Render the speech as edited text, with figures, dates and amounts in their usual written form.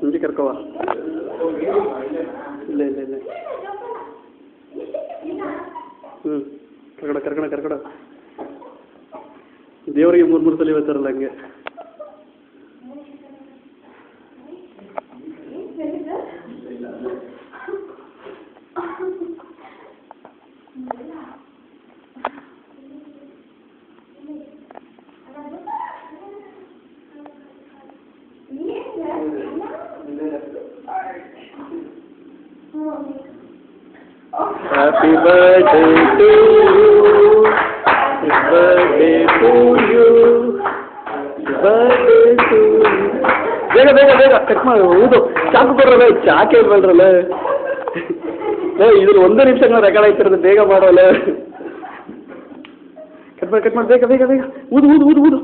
ಮುಂಚೆ ಕರ್ಕೋವ ಇಲ್ಲ ಇಲ್ಲ ಇಲ್ಲ ಕರ್ಕಡ ದೇವರಿಗೆ 3 ಸಲ ಇವತ್ತಾರಲ್ಲ ಹಂಗೆ Happy birthday to you. Happy birthday to you. Birthday to you. ಬೇಗ ಕಟ್ ಮಾಡಿ ಹೌದು ಚಾಕು ಕೊಡ್ರಲ್ಲ ಚಾಕೆ ಇರ್ಬಲ್ರಲ್ಲ ಇದ್ರ 1 ನಿಮಿಷ ನಾವು ರೆಕಾರ್ಡ್ ಆಯ್ತಿರೋದು ಬೇಗ ಮಾಡೋಲ್ಲ ಕಟ್ ಮಾಡಿ ಬೇಗ ಊದು